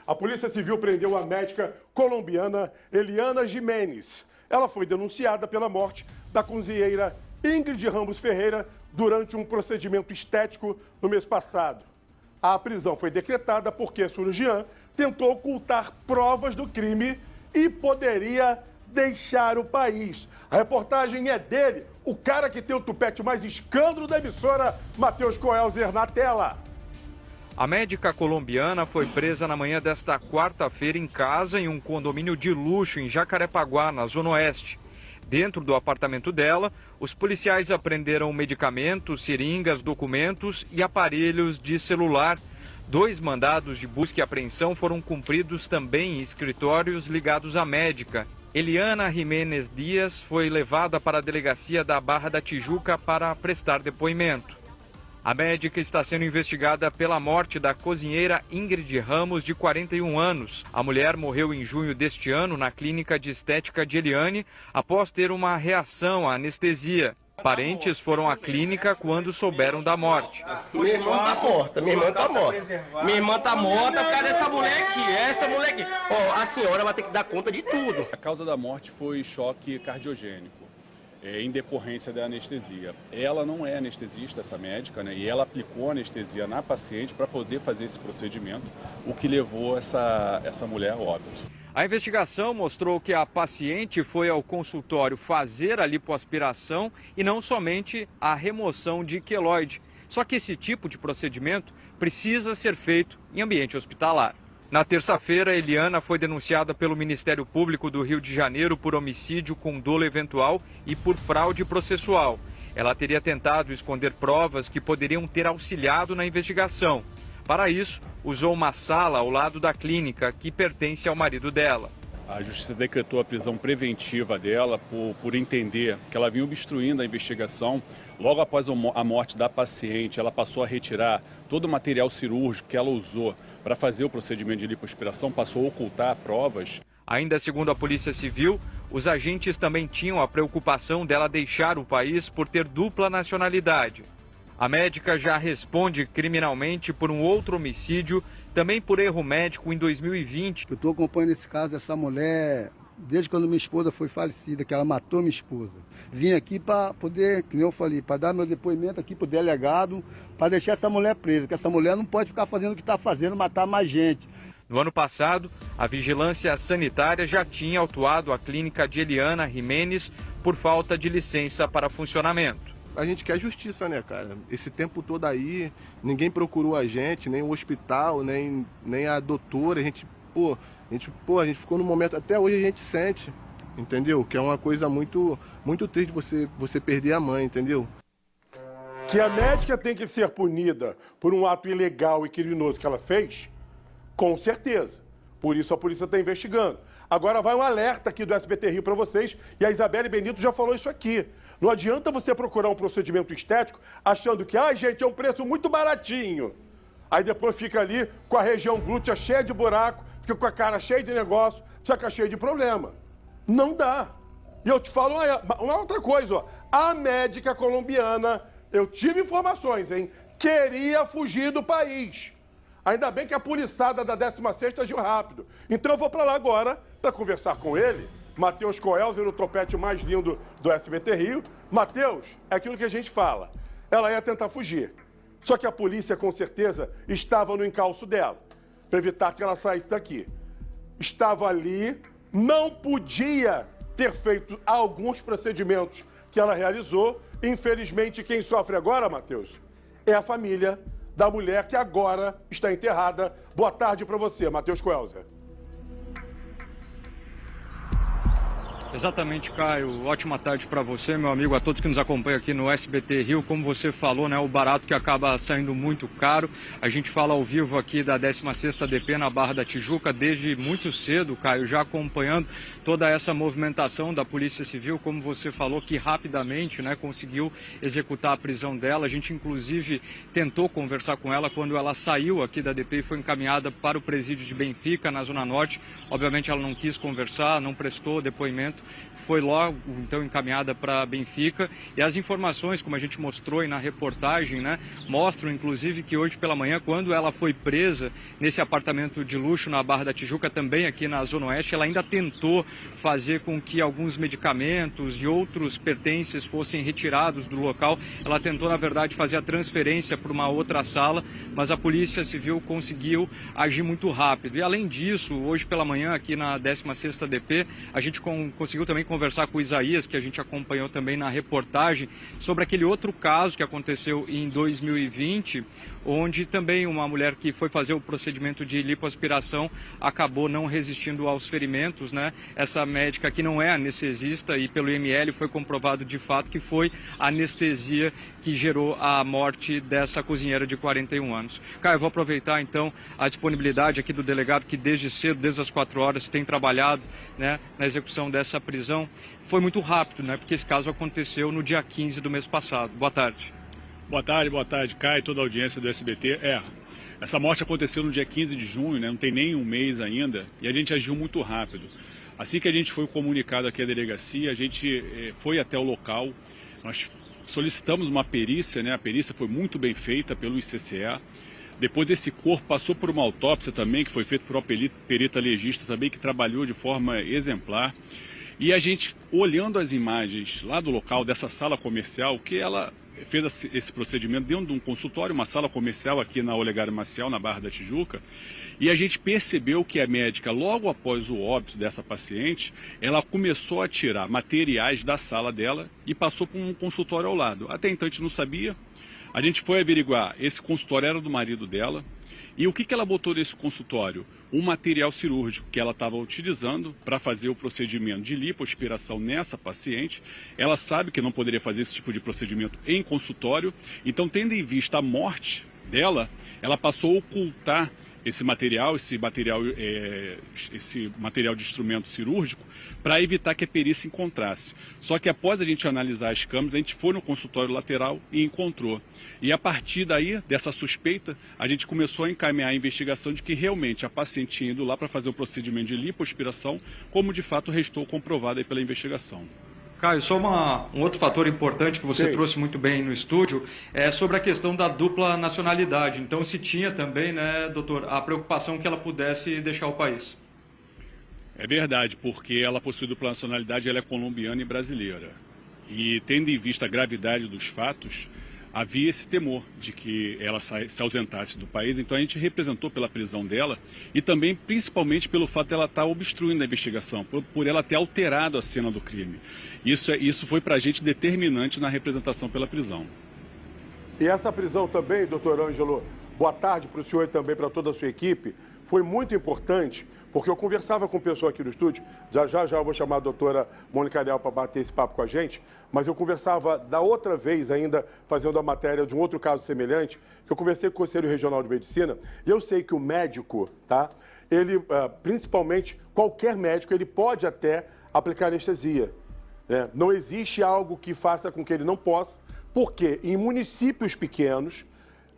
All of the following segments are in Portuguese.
A Polícia Civil prendeu a médica colombiana Eliana Jimenez. Ela foi denunciada pela morte da cozinheira Ingrid Ramos Ferreira durante um procedimento estético no mês passado. A prisão foi decretada porque a cirurgiã tentou ocultar provas do crime e poderia deixar o país. A reportagem é dele, o cara que tem o tupete mais escândalo da emissora, Matheus Coelzer, na tela. A médica colombiana foi presa na manhã desta quarta-feira em casa em um condomínio de luxo em Jacarepaguá, na Zona Oeste. Dentro do apartamento dela, os policiais apreenderam medicamentos, seringas, documentos e aparelhos de celular. 2 mandados de busca e apreensão foram cumpridos também em escritórios ligados à médica. Eliana Jimenez Dias foi levada para a delegacia da Barra da Tijuca para prestar depoimento. A médica está sendo investigada pela morte da cozinheira Ingrid Ramos, de 41 anos. A mulher morreu em junho deste ano na clínica de estética de Eliane após ter uma reação à anestesia. Parentes foram à clínica quando souberam da morte. Minha irmã tá morta, minha irmã tá morta. Minha irmã tá morta por causa dessa mulher aqui, essa mulher aqui. Ó, a senhora vai ter que dar conta de tudo. A causa da morte foi choque cardiogênico, em decorrência da anestesia. Ela não é anestesista, essa médica, né? E ela aplicou anestesia na paciente para poder fazer esse procedimento, o que levou essa mulher ao óbito. A investigação mostrou que a paciente foi ao consultório fazer a lipoaspiração e não somente a remoção de queloide. Só que esse tipo de procedimento precisa ser feito em ambiente hospitalar. Na terça-feira, Eliana foi denunciada pelo Ministério Público do Rio de Janeiro por homicídio com dolo eventual e por fraude processual. Ela teria tentado esconder provas que poderiam ter auxiliado na investigação. Para isso, usou uma sala ao lado da clínica que pertence ao marido dela. A Justiça decretou a prisão preventiva dela por entender que ela vinha obstruindo a investigação. Logo após a morte da paciente, ela passou a retirar todo o material cirúrgico que ela usou para fazer o procedimento de lipoaspiração, passou a ocultar provas. Ainda segundo a Polícia Civil, os agentes também tinham a preocupação dela deixar o país por ter dupla nacionalidade. A médica já responde criminalmente por um outro homicídio, também por erro médico em 2020. Eu estou acompanhando esse caso dessa mulher desde quando minha esposa foi falecida, que ela matou minha esposa. Vim aqui para poder, como eu falei, para dar meu depoimento aqui para o delegado, para deixar essa mulher presa, que essa mulher não pode ficar fazendo o que está fazendo, matar mais gente. No ano passado, a Vigilância Sanitária já tinha autuado a clínica de Eliana Jimenez por falta de licença para funcionamento. A gente quer justiça, né, cara? Esse tempo todo aí, ninguém procurou a gente, nem o hospital, nem a doutora. A gente ficou no momento, até hoje a gente sente, entendeu? Que é uma coisa muito, muito triste você perder a mãe, entendeu? Que a médica tem que ser punida por um ato ilegal e criminoso que ela fez, com certeza. Por isso a polícia está investigando. Agora vai um alerta aqui do SBT Rio para vocês, e a Isabelle Benito já falou isso aqui. Não adianta você procurar um procedimento estético achando que, gente, é um preço muito baratinho. Aí depois fica ali com a região glútea cheia de buraco, fica com a cara cheia de negócio, fica cheia de problema. Não dá. E eu te falo uma outra coisa, ó. A médica colombiana, eu tive informações, queria fugir do país. Ainda bem que a poliçada da 16ª agiu rápido. Então eu vou para lá agora para conversar com ele. Matheus Coelzer, o topete mais lindo do SBT Rio. Matheus, é aquilo que a gente fala. Ela ia tentar fugir. Só que a polícia, com certeza, estava no encalço dela, para evitar que ela saísse daqui. Estava ali, não podia ter feito alguns procedimentos que ela realizou. Infelizmente, quem sofre agora, Matheus, é a família da mulher que agora está enterrada. Boa tarde para você, Matheus Coelzer. Exatamente, Caio. Ótima tarde para você, meu amigo, a todos que nos acompanham aqui no SBT Rio. Como você falou, né, o barato que acaba saindo muito caro. A gente fala ao vivo aqui da 16ª DP na Barra da Tijuca desde muito cedo, Caio, já acompanhando toda essa movimentação da Polícia Civil, como você falou, que rapidamente, né, conseguiu executar a prisão dela. A gente, inclusive, tentou conversar com ela quando ela saiu aqui da DP e foi encaminhada para o presídio de Benfica, na Zona Norte. Obviamente, ela não quis conversar, não prestou depoimento. procedimento, foi logo então encaminhada para Benfica, e as informações, como a gente mostrou aí na reportagem, né, mostram inclusive que hoje pela manhã, quando ela foi presa nesse apartamento de luxo na Barra da Tijuca, também aqui na Zona Oeste, ela ainda tentou fazer com que alguns medicamentos e outros pertences fossem retirados do local. Ela tentou, na verdade, fazer a transferência para uma outra sala, mas a Polícia Civil conseguiu agir muito rápido. E além disso, hoje pela manhã, aqui na 16ª DP, a gente conseguiu também conversar com o Isaías, que a gente acompanhou também na reportagem, sobre aquele outro caso que aconteceu em 2020, onde também uma mulher que foi fazer o procedimento de lipoaspiração acabou não resistindo aos ferimentos, né? Essa médica que não é anestesista, e pelo IML foi comprovado de fato que foi a anestesia que gerou a morte dessa cozinheira de 41 anos. Caio, eu vou aproveitar então a disponibilidade aqui do delegado, que desde cedo, desde as 4 horas, tem trabalhado, né, na execução dessa prisão. Foi muito rápido, né? Porque esse caso aconteceu no dia 15 do mês passado. Boa tarde. Boa tarde, Caio, toda a audiência do SBT. Essa morte aconteceu no dia 15 de junho, né? Não tem nem um mês ainda, e a gente agiu muito rápido. Assim que a gente foi comunicado aqui à delegacia, a gente foi até o local, nós solicitamos uma perícia, né? A perícia foi muito bem feita pelo ICCE. Depois esse corpo passou por uma autópsia também, que foi feita por uma perita legista também, que trabalhou de forma exemplar. E a gente, olhando as imagens lá do local, dessa sala comercial, que ela fez esse procedimento dentro de um consultório, uma sala comercial aqui na Olegário Maciel, na Barra da Tijuca, e a gente percebeu que a médica, logo após o óbito dessa paciente, ela começou a tirar materiais da sala dela e passou para um consultório ao lado. Até então a gente não sabia, a gente foi averiguar, esse consultório era do marido dela. E o que ela botou nesse consultório? Um material cirúrgico que ela estava utilizando para fazer o procedimento de lipoaspiração nessa paciente. Ela sabe que não poderia fazer esse tipo de procedimento em consultório. Então, tendo em vista a morte dela, ela passou a ocultar esse material de instrumento cirúrgico, para evitar que a perícia encontrasse. Só que após a gente analisar as câmeras, a gente foi no consultório lateral e encontrou. E a partir daí, dessa suspeita, a gente começou a encaminhar a investigação de que realmente a paciente tinha ido lá para fazer o procedimento de lipoaspiração, como de fato restou comprovado aí pela investigação. Caio, só um outro fator importante que você trouxe muito bem no estúdio é sobre a questão da dupla nacionalidade. Então, se tinha também, né, doutor, a preocupação que ela pudesse deixar o país. É verdade, porque ela possui dupla nacionalidade, ela é colombiana e brasileira. E tendo em vista a gravidade dos fatos, havia esse temor de que ela se ausentasse do país. Então a gente representou pela prisão dela e também, principalmente, pelo fato de ela estar obstruindo a investigação, por ela ter alterado a cena do crime. Isso foi para a gente determinante na representação pela prisão. E essa prisão também, doutor Ângelo, boa tarde para o senhor e também para toda a sua equipe, foi muito importante, porque eu conversava com o pessoal aqui do estúdio, já eu vou chamar a doutora Mônica Ariel para bater esse papo com a gente, mas eu conversava da outra vez ainda, fazendo a matéria de um outro caso semelhante, que eu conversei com o Conselho Regional de Medicina, e eu sei que o médico, tá, ele, principalmente, qualquer médico, ele pode até aplicar anestesia, né? Não existe algo que faça com que ele não possa, porque em municípios pequenos,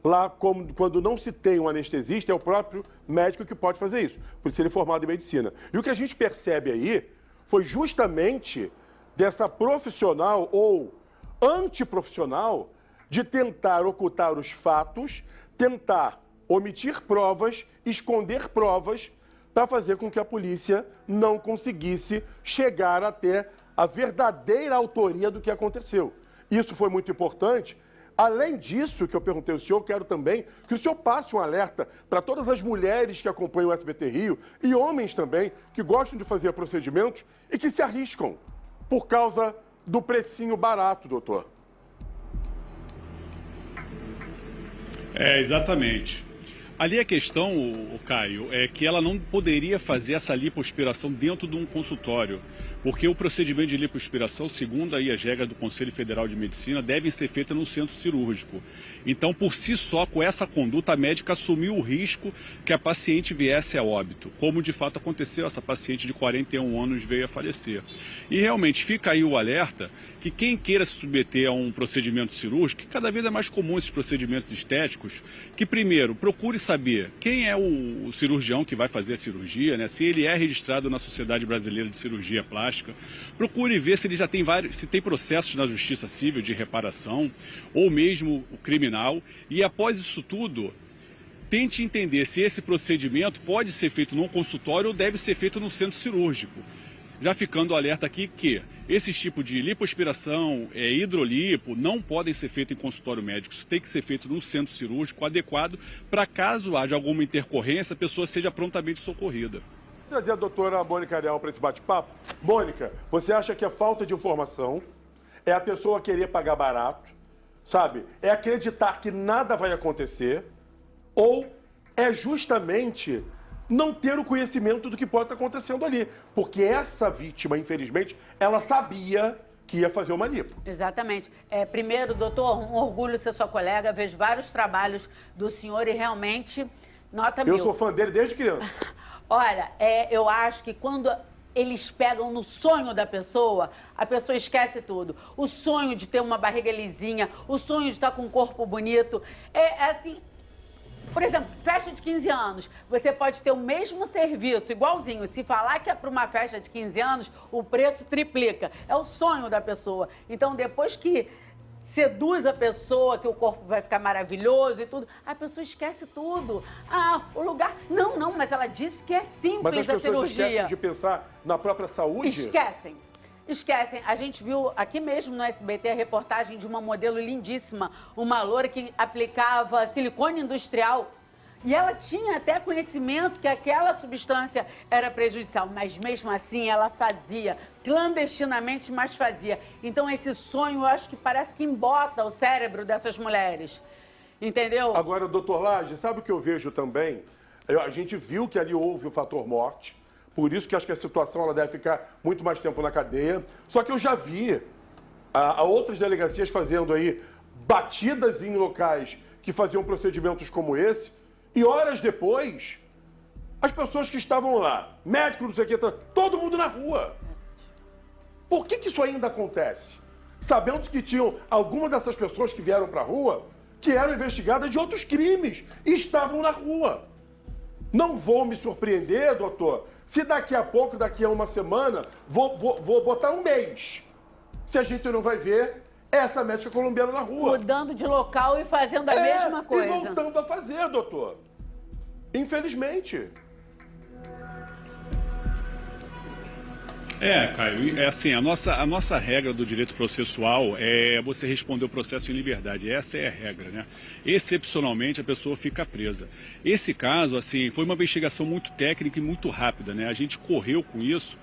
lá, quando não se tem um anestesista, é o próprio médico que pode fazer isso, por ser formado em medicina. E o que a gente percebe aí foi justamente dessa profissional ou antiprofissional de tentar ocultar os fatos, tentar omitir provas, esconder provas, para fazer com que a polícia não conseguisse chegar até a verdadeira autoria do que aconteceu. Isso foi muito importante. Além disso, que eu perguntei ao senhor, quero também que o senhor passe um alerta para todas as mulheres que acompanham o SBT Rio e homens também que gostam de fazer procedimentos e que se arriscam por causa do precinho barato, doutor. Exatamente. Ali a questão, Caio, é que ela não poderia fazer essa lipoaspiração dentro de um consultório, porque o procedimento de lipoaspiração, segundo aí as regras do Conselho Federal de Medicina, deve ser feito no centro cirúrgico. Então, por si só, com essa conduta, a médica assumiu o risco que a paciente viesse a óbito, como de fato aconteceu, essa paciente de 41 anos veio a falecer. E realmente fica aí o alerta que quem queira se submeter a um procedimento cirúrgico, que cada vez é mais comum esses procedimentos estéticos, que primeiro procure saber quem é o cirurgião que vai fazer a cirurgia, né? Se ele é registrado na Sociedade Brasileira de Cirurgia Plástica, plástica. Procure ver se ele já tem se tem processos na Justiça Civil de reparação ou mesmo o criminal. E após isso tudo, tente entender se esse procedimento pode ser feito num consultório ou deve ser feito no centro cirúrgico. Já ficando alerta aqui que esses tipos de lipoaspiração, hidrolipo, não podem ser feitos em consultório médico. Isso tem que ser feito no centro cirúrgico adequado para caso haja alguma intercorrência, a pessoa seja prontamente socorrida. Vou trazer a doutora Mônica Ariel para esse bate-papo. Mônica, você acha que é falta de informação, é a pessoa querer pagar barato, sabe? É acreditar que nada vai acontecer, ou é justamente não ter o conhecimento do que pode estar acontecendo ali? Porque essa vítima, infelizmente, ela sabia que ia fazer uma lipo. Exatamente. Primeiro, doutor, um orgulho ser sua colega, vejo vários trabalhos do senhor e realmente, nota mil. Eu sou fã dele desde criança. Olha, eu acho que quando eles pegam no sonho da pessoa, a pessoa esquece tudo. O sonho de ter uma barriga lisinha, o sonho de estar com um corpo bonito, assim... Por exemplo, festa de 15 anos, você pode ter o mesmo serviço, igualzinho. Se falar que é para uma festa de 15 anos, o preço triplica. É o sonho da pessoa. Então, depois que seduz a pessoa, que o corpo vai ficar maravilhoso e tudo, a pessoa esquece tudo. Ah, o lugar... Não, mas ela disse que é simples a cirurgia. Mas as pessoas esquecem de pensar na própria saúde? Esquecem. A gente viu aqui mesmo no SBT a reportagem de uma modelo lindíssima, uma loura que aplicava silicone industrial. E ela tinha até conhecimento que aquela substância era prejudicial, mas mesmo assim ela fazia, clandestinamente, mas fazia. Então esse sonho, eu acho que parece que embota o cérebro dessas mulheres, entendeu? Agora, doutor Lage, sabe o que eu vejo também? A gente viu que ali houve o fator morte. Por isso que acho que a situação ela deve ficar muito mais tempo na cadeia. Só que eu já vi outras delegacias fazendo aí batidas em locais que faziam procedimentos como esse. E horas depois, as pessoas que estavam lá, médico, não sei o que, todo mundo na rua. Por que isso ainda acontece? Sabendo que tinham algumas dessas pessoas que vieram para a rua que eram investigadas de outros crimes e estavam na rua. Não vou me surpreender, doutor, se daqui a pouco, daqui a uma semana, vou botar um mês, se a gente não vai ver essa médica colombiana na rua. Mudando de local e fazendo a mesma coisa. E voltando a fazer, doutor. Infelizmente. Caio, assim, a nossa regra do direito processual é você responder o processo em liberdade. Essa é a regra, né? Excepcionalmente, a pessoa fica presa. Esse caso, assim, foi uma investigação muito técnica e muito rápida, né? A gente correu com isso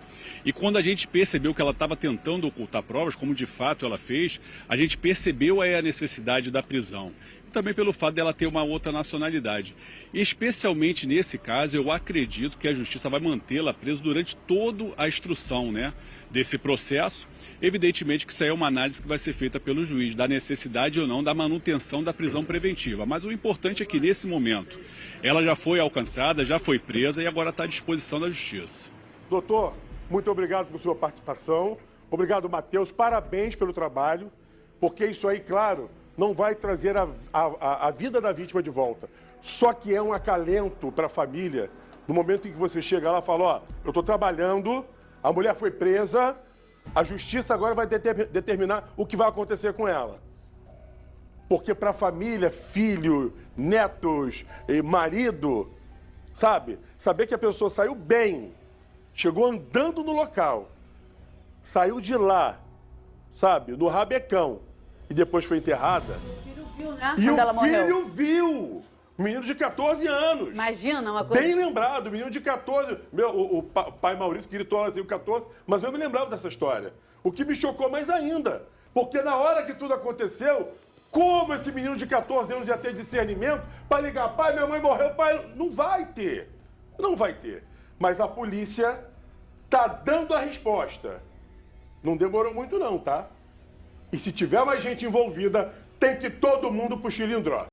e quando a gente percebeu que ela estava tentando ocultar provas, como de fato ela fez, a gente percebeu a necessidade da prisão. Também pelo fato dela ter uma outra nacionalidade. Especialmente nesse caso, eu acredito que a Justiça vai mantê-la presa durante toda a instrução, né, desse processo. Evidentemente que isso aí é uma análise que vai ser feita pelo juiz, da necessidade ou não da manutenção da prisão preventiva. Mas o importante é que nesse momento ela já foi alcançada, já foi presa e agora está à disposição da Justiça. Doutor, muito obrigado por sua participação. Obrigado, Matheus. Parabéns pelo trabalho, porque isso aí, claro, não vai trazer a vida da vítima de volta. Só que é um acalento para a família. No momento em que você chega lá e fala, ó, eu estou trabalhando, a mulher foi presa, a justiça agora vai determinar o que vai acontecer com ela. Porque para a família, filho, netos, marido, sabe? Saber que a pessoa saiu bem, chegou andando no local, saiu de lá, sabe, no rabecão, e depois foi enterrada. O filho viu, né? E quando ela o morreu. filho viu! Menino de 14 anos. Imagina uma coisa... Bem lembrado, menino de 14. O pai Maurício gritou lá, assim, 14, mas eu me lembrava dessa história. O que me chocou mais ainda, porque na hora que tudo aconteceu, como esse menino de 14 anos ia ter discernimento para ligar, pai, minha mãe morreu, pai... Não vai ter. Não vai ter. Mas a polícia tá dando a resposta. Não demorou muito não, tá? E se tiver mais gente envolvida, tem que todo mundo pro Chilindró.